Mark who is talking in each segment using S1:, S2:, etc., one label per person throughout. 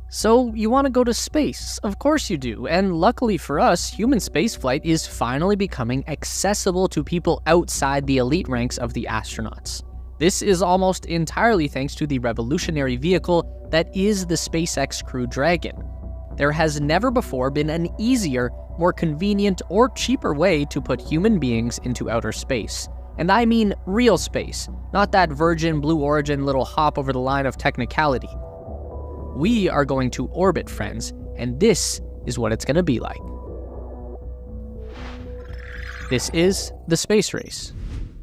S1: So, you want to go to space? Of course you do, and luckily for us, human spaceflight is finally becoming accessible to people outside the elite ranks of the astronauts. This is almost entirely thanks to the revolutionary vehicle that is the SpaceX Crew Dragon. There has never before been an easier, more convenient, or cheaper way to put human beings into outer space. And I mean real space, not that Virgin Blue Origin little hop over the line of technicality. We are going to orbit, friends, and this is what it's going to be like. This is the space race.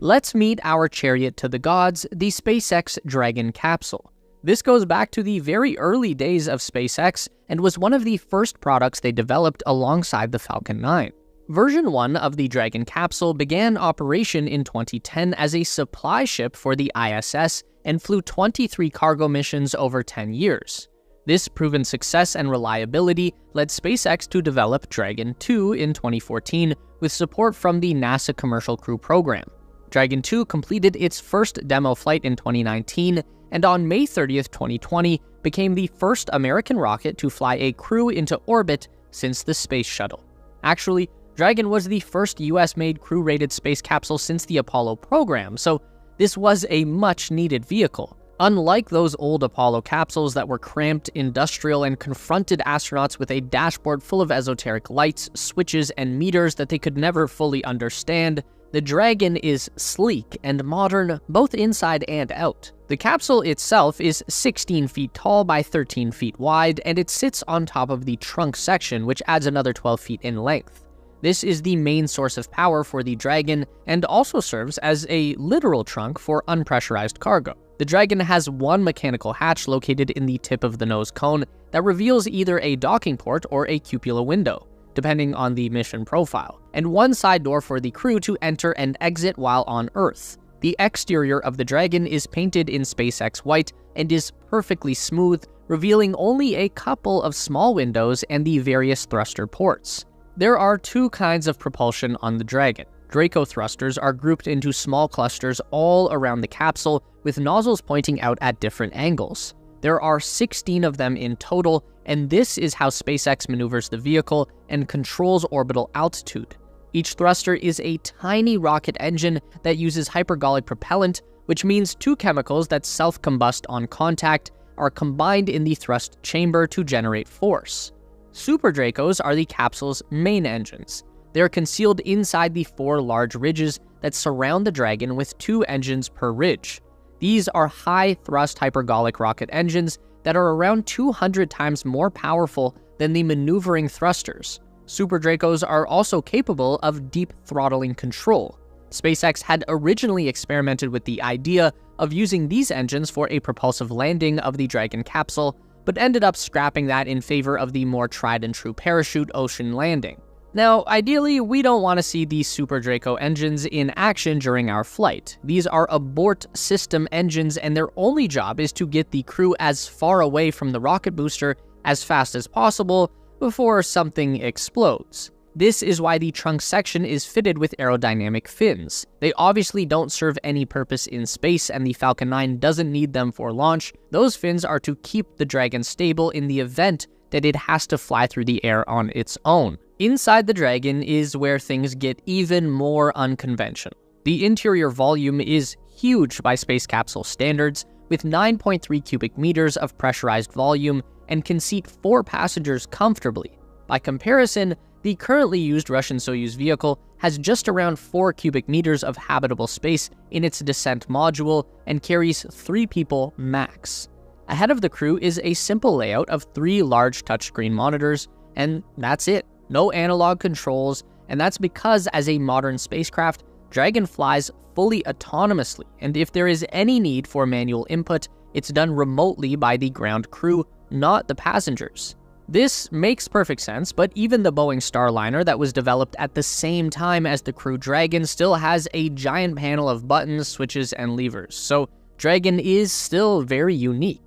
S1: Let's meet our chariot to the gods, the SpaceX Dragon capsule. This goes back to the very early days of SpaceX and was one of the first products they developed alongside the Falcon 9. Version 1 of the Dragon capsule began operation in 2010 as a supply ship for the ISS and flew 23 cargo missions over 10 years. This proven success and reliability led SpaceX to develop Dragon 2 in 2014 with support from the NASA Commercial Crew program. Dragon 2 completed its first demo flight in 2019, and on May 30th, 2020, became the first American rocket to fly a crew into orbit since the Space Shuttle. Actually, Dragon was the first US-made crew-rated space capsule since the Apollo program, so this was a much-needed vehicle. Unlike those old Apollo capsules that were cramped, industrial, and confronted astronauts with a dashboard full of esoteric lights, switches, and meters that they could never fully understand, the Dragon is sleek and modern both inside and out. The capsule itself is 16 feet tall by 13 feet wide, and it sits on top of the trunk section, which adds another 12 feet in length. This is the main source of power for the Dragon and also serves as a literal trunk for unpressurized cargo. The Dragon has one mechanical hatch located in the tip of the nose cone that reveals either a docking port or a cupola window, depending on the mission profile, and one side door for the crew to enter and exit while on Earth. The exterior of the Dragon is painted in SpaceX white and is perfectly smooth, revealing only a couple of small windows and the various thruster ports. There are two kinds of propulsion on the Dragon. Draco thrusters are grouped into small clusters all around the capsule, with nozzles pointing out at different angles. There are 16 of them in total, and this is how SpaceX maneuvers the vehicle and controls orbital altitude. Each thruster is a tiny rocket engine that uses hypergolic propellant, which means two chemicals that self-combust on contact are combined in the thrust chamber to generate force. Super Dracos are the capsule's main engines. They are concealed inside the 4 large ridges that surround the Dragon with 2 engines per ridge. These are high-thrust hypergolic rocket engines that are around 200 times more powerful than the maneuvering thrusters. Super Dracos are also capable of deep throttling control. SpaceX had originally experimented with the idea of using these engines for a propulsive landing of the Dragon capsule, but ended up scrapping that in favor of the more tried-and-true parachute ocean landing. Now, ideally, we don't want to see these Super Draco engines in action during our flight. These are abort system engines, and their only job is to get the crew as far away from the rocket booster as fast as possible before something explodes. This is why the trunk section is fitted with aerodynamic fins. They obviously don't serve any purpose in space, and the Falcon 9 doesn't need them for launch. Those fins are to keep the Dragon stable in the event that it has to fly through the air on its own. Inside the Dragon is where things get even more unconventional. The interior volume is huge by space capsule standards, with 9.3 cubic meters of pressurized volume and can seat 4 passengers comfortably. By comparison, the currently used Russian Soyuz vehicle has just around 4 cubic meters of habitable space in its descent module and carries 3 people max. Ahead of the crew is a simple layout of 3 large touchscreen monitors, and that's it. No analog controls, and that's because as a modern spacecraft, Dragon flies fully autonomously, and if there is any need for manual input, it's done remotely by the ground crew, not the passengers. This makes perfect sense, but even the Boeing Starliner that was developed at the same time as the Crew Dragon still has a giant panel of buttons, switches, and levers, so Dragon is still very unique.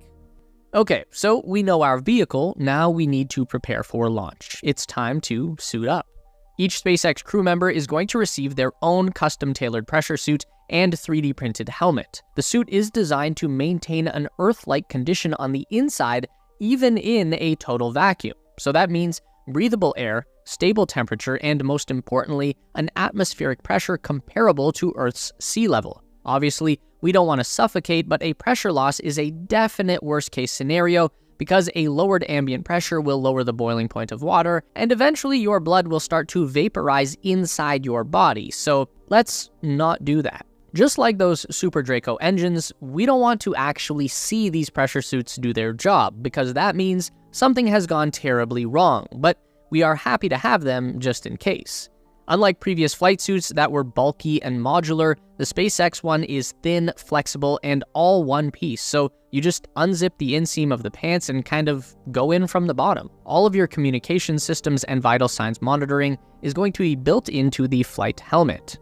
S1: Okay, so we know our vehicle, now we need to prepare for launch. It's time to suit up. Each SpaceX crew member is going to receive their own custom-tailored pressure suit and 3D printed helmet. The suit is designed to maintain an Earth-like condition on the inside even in a total vacuum. So that means breathable air, stable temperature, and most importantly, an atmospheric pressure comparable to Earth's sea level. Obviously, we don't want to suffocate, but a pressure loss is a definite worst-case scenario because a lowered ambient pressure will lower the boiling point of water, and eventually your blood will start to vaporize inside your body, so let's not do that. Just like those Super Draco engines, we don't want to actually see these pressure suits do their job, because that means something has gone terribly wrong, but we are happy to have them just in case. Unlike previous flight suits that were bulky and modular, the SpaceX one is thin, flexible, and all one piece, so you just unzip the inseam of the pants and kind of go in from the bottom. All of your communication systems and vital signs monitoring is going to be built into the flight helmet.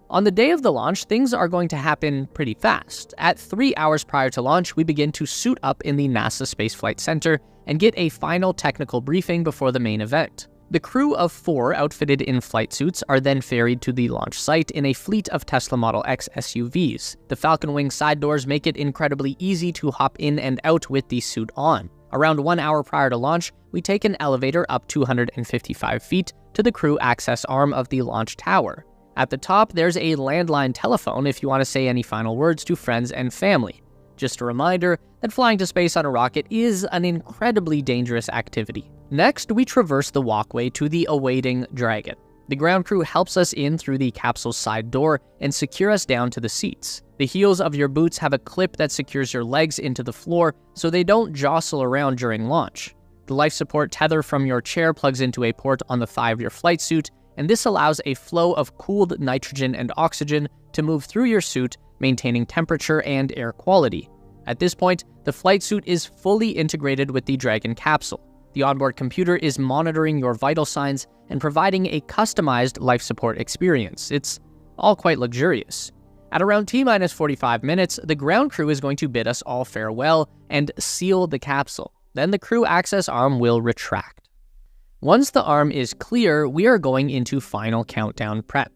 S1: On the day of the launch, things are going to happen pretty fast. At 3 hours prior to launch, we begin to suit up in the NASA Space Flight Center and get a final technical briefing before the main event. The crew of 4 outfitted in flight suits are then ferried to the launch site in a fleet of Tesla Model X SUVs. The Falcon Wing side doors make it incredibly easy to hop in and out with the suit on. Around 1 hour prior to launch, we take an elevator up 255 feet to the crew access arm of the launch tower. At the top, there's a landline telephone if you want to say any final words to friends and family. Just a reminder that flying to space on a rocket is an incredibly dangerous activity. Next, we traverse the walkway to the awaiting Dragon. The ground crew helps us in through the capsule's side door and secure us down to the seats. The heels of your boots have a clip that secures your legs into the floor so they don't jostle around during launch. The life support tether from your chair plugs into a port on the thigh of your flight suit, and this allows a flow of cooled nitrogen and oxygen to move through your suit, maintaining temperature and air quality. At this point, the flight suit is fully integrated with the Dragon capsule. The onboard computer is monitoring your vital signs and providing a customized life support experience. It's all quite luxurious. At around T-minus 45 minutes, the ground crew is going to bid us all farewell and seal the capsule. Then the crew access arm will retract. Once the arm is clear, we are going into final countdown prep.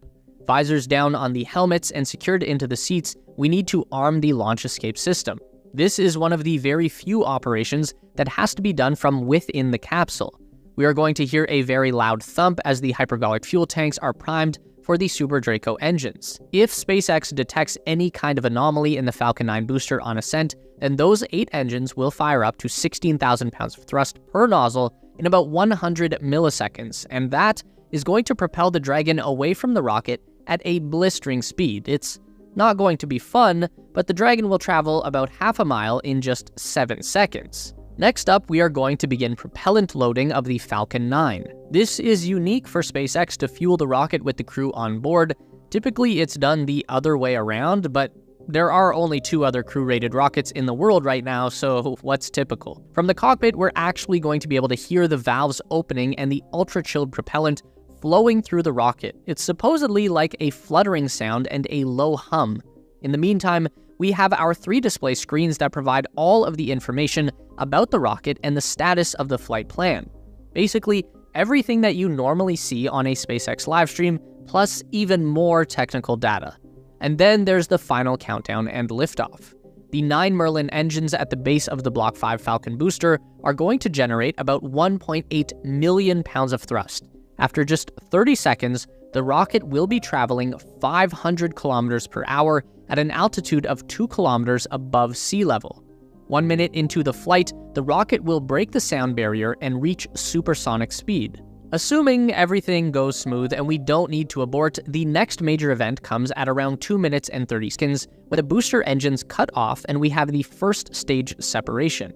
S1: Visors down on the helmets and secured into the seats, we need to arm the launch escape system. This is one of the very few operations that has to be done from within the capsule. We are going to hear a very loud thump as the hypergolic fuel tanks are primed for the Super Draco engines. If SpaceX detects any kind of anomaly in the Falcon 9 booster on ascent, then those 8 engines will fire up to 16,000 pounds of thrust per nozzle in about 100 milliseconds, and that is going to propel the Dragon away from the rocket at a blistering speed. It's not going to be fun, but the Dragon will travel about half a mile in just 7 seconds. Next up, we are going to begin propellant loading of the Falcon 9. This is unique for SpaceX to fuel the rocket with the crew on board. Typically, it's done the other way around, but there are only 2 other crew-rated rockets in the world right now, so what's typical? From the cockpit, we're actually going to be able to hear the valves opening and the ultra-chilled propellant flowing through the rocket. It's supposedly like a fluttering sound and a low hum. In the meantime, we have our 3 display screens that provide all of the information about the rocket and the status of the flight plan. Basically, everything that you normally see on a SpaceX livestream, plus even more technical data. And then there's the final countdown and liftoff. The 9 Merlin engines at the base of the Block 5 Falcon booster are going to generate about 1.8 million pounds of thrust. After just 30 seconds, the rocket will be traveling 500 kilometers per hour at an altitude of 2 kilometers above sea level. 1 minute into the flight, the rocket will break the sound barrier and reach supersonic speed. Assuming everything goes smooth and we don't need to abort, the next major event comes at around 2 minutes and 30 seconds when the booster engines cut off and we have the first stage separation.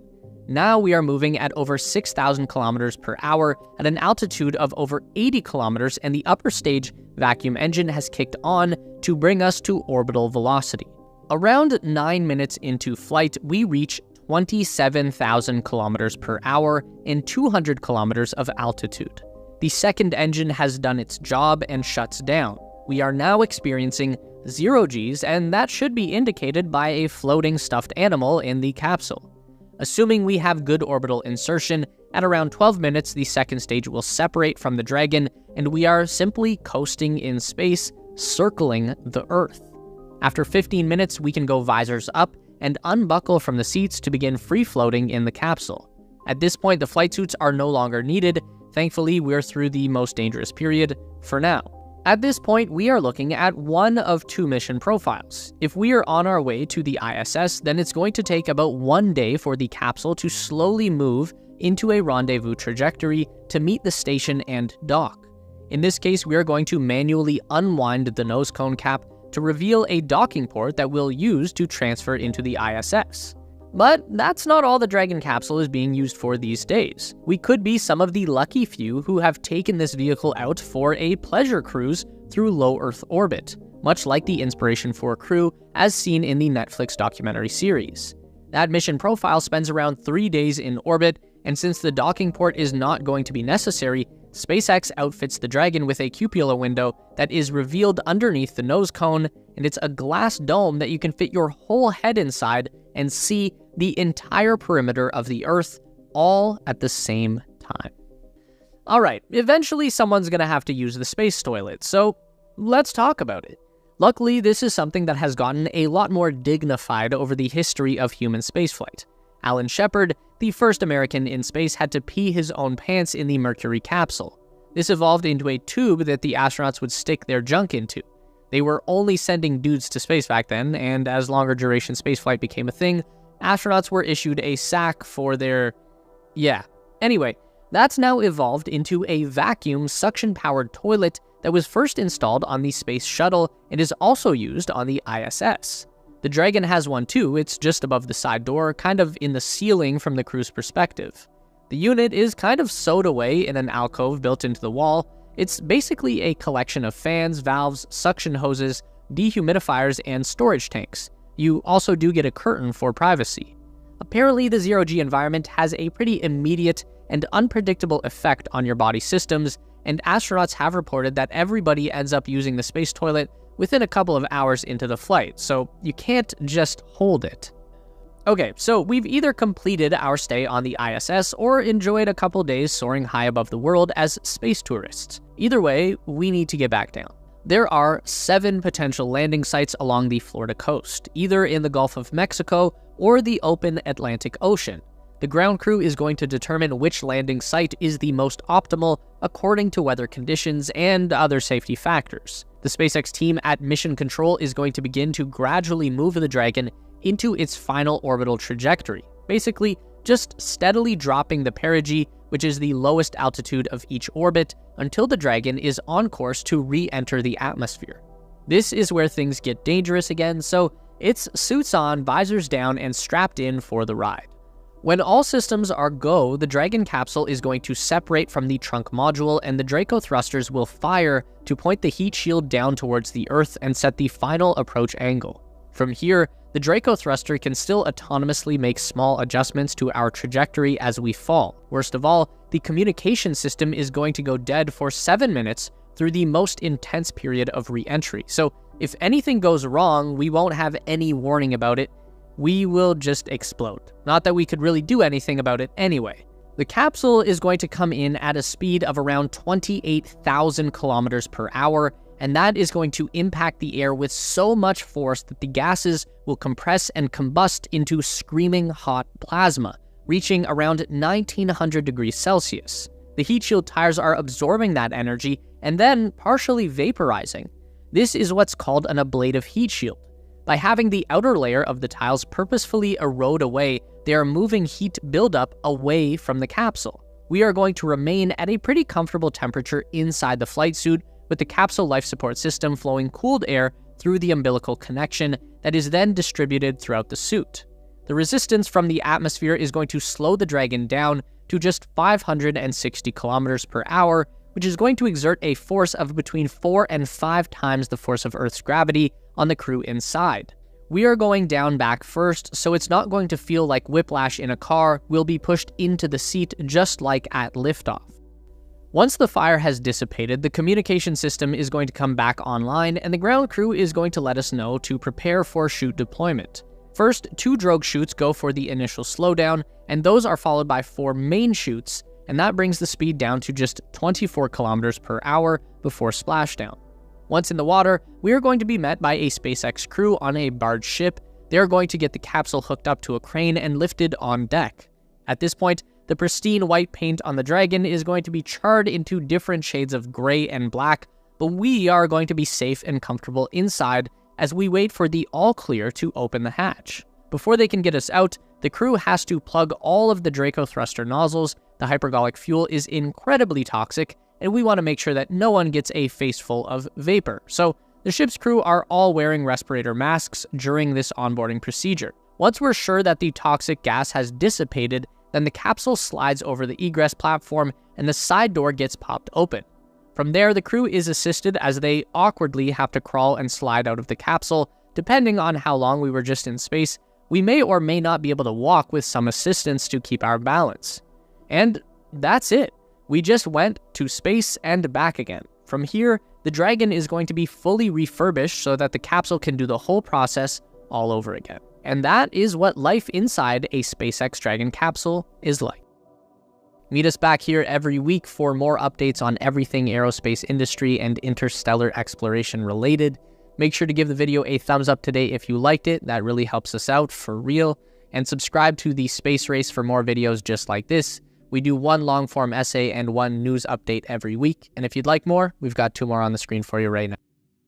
S1: Now we are moving at over 6,000 kilometers per hour at an altitude of over 80 kilometers, and the upper stage vacuum engine has kicked on to bring us to orbital velocity. Around 9 minutes into flight, we reach 27,000 kilometers per hour and 200 kilometers of altitude. The second engine has done its job and shuts down. We are now experiencing 0 Gs, and that should be indicated by a floating stuffed animal in the capsule. Assuming we have good orbital insertion, at around 12 minutes, the second stage will separate from the Dragon, and we are simply coasting in space, circling the Earth. After 15 minutes, we can go visors up and unbuckle from the seats to begin free-floating in the capsule. At this point, the flight suits are no longer needed. Thankfully, we're through the most dangerous period for now. At this point, we are looking at one of two mission profiles. If we are on our way to the ISS, then it's going to take about 1 day for the capsule to slowly move into a rendezvous trajectory to meet the station and dock. In this case, we are going to manually unwind the nose cone cap to reveal a docking port that we'll use to transfer into the ISS. But that's not all the Dragon capsule is being used for these days. We could be some of the lucky few who have taken this vehicle out for a pleasure cruise through low Earth orbit, much like the Inspiration 4 crew as seen in the Netflix documentary series. That mission profile spends around 3 days in orbit, and since the docking port is not going to be necessary, SpaceX outfits the Dragon with a cupola window that is revealed underneath the nose cone, and it's a glass dome that you can fit your whole head inside and see the entire perimeter of the Earth all at the same time. Alright, eventually someone's gonna have to use the space toilet, so let's talk about it. Luckily, this is something that has gotten a lot more dignified over the history of human spaceflight. Alan Shepard, the first American in space, had to pee his own pants in the Mercury capsule. This evolved into a tube that the astronauts would stick their junk into. They were only sending dudes to space back then, and as longer duration spaceflight became a thing, astronauts were issued a sack for their... Anyway, that's now evolved into a vacuum suction-powered toilet that was first installed on the Space Shuttle and is also used on the ISS. The Dragon has one too. It's just above the side door, kind of in the ceiling from the crew's perspective. The unit is kind of sewed away in an alcove built into the wall. It's basically a collection of fans, valves, suction hoses, dehumidifiers, and storage tanks. You also do get a curtain for privacy. Apparently, the zero-G environment has a pretty immediate and unpredictable effect on your body systems, and astronauts have reported that everybody ends up using the space toilet within a couple of hours into the flight, so you can't just hold it. Okay, so we've either completed our stay on the ISS or enjoyed a couple days soaring high above the world as space tourists. Either way, we need to get back down. There are 7 potential landing sites along the Florida coast, either in the Gulf of Mexico or the open Atlantic Ocean. The ground crew is going to determine which landing site is the most optimal according to weather conditions and other safety factors. The SpaceX team at Mission Control is going to begin to gradually move the Dragon into its final orbital trajectory, basically just steadily dropping the perigee, which is the lowest altitude of each orbit, until the Dragon is on course to re-enter the atmosphere. This is where things get dangerous again, so it's suits on, visors down, and strapped in for the ride. When all systems are go, the Dragon capsule is going to separate from the trunk module, and the Draco thrusters will fire to point the heat shield down towards the Earth and set the final approach angle. From here, the Draco thruster can still autonomously make small adjustments to our trajectory as we fall. Worst of all, the communication system is going to go dead for 7 minutes through the most intense period of re-entry. So if anything goes wrong, we won't have any warning about it. We will just explode. Not that we could really do anything about it anyway. The capsule is going to come in at a speed of around 28,000 kilometers per hour, and that is going to impact the air with so much force that the gases will compress and combust into screaming hot plasma, reaching around 1900 degrees Celsius. The heat shield tires are absorbing that energy and then partially vaporizing. This is what's called an ablative heat shield. By having the outer layer of the tiles purposefully erode away, they are moving heat buildup away from the capsule. We are going to remain at a pretty comfortable temperature inside the flight suit, with the capsule life support system flowing cooled air through the umbilical connection that is then distributed throughout the suit. The resistance from the atmosphere is going to slow the Dragon down to just 560 kilometers per hour, which is going to exert a force of between 4 and 5 times the force of Earth's gravity on the crew inside. We are going down back first, so it's not going to feel like whiplash in a car. We'll be pushed into the seat just like at liftoff. Once the fire has dissipated, the communication system is going to come back online, and the ground crew is going to let us know to prepare for chute deployment. First, 2 drogue chutes go for the initial slowdown, and those are followed by 4 main chutes, and that brings the speed down to just 24 kilometers per hour before splashdown. Once in the water, we are going to be met by a SpaceX crew on a barge ship they're going to get the capsule hooked up to a crane and lifted on deck. At this point, the pristine white paint on the Dragon is going to be charred into different shades of gray and black, but we are going to be safe and comfortable inside as we wait for the all clear to open the hatch. Before they can get us out, the crew has to plug all of the Draco thruster nozzles. The hypergolic fuel is incredibly toxic, and we want to make sure that no one gets a face full of vapor. So the ship's crew are all wearing respirator masks during this onboarding procedure. Once we're sure that the toxic gas has dissipated, then the capsule slides over the egress platform and the side door gets popped open. From there, the crew is assisted as they awkwardly have to crawl and slide out of the capsule. Depending on how long we were just in space, we may or may not be able to walk with some assistance to keep our balance. And that's it. We just went to space and back again. From here, the Dragon is going to be fully refurbished so that the capsule can do the whole process all over again. And that is what life inside a SpaceX Dragon capsule is like. Meet us back here every week for more updates on everything aerospace industry and interstellar exploration related. Make sure to give the video a thumbs up today if you liked it. That really helps us out for real. And subscribe to the Space Race for more videos just like this. We do one long form essay and one news update every week. And if you'd like more, we've got 2 more on the screen for you right now.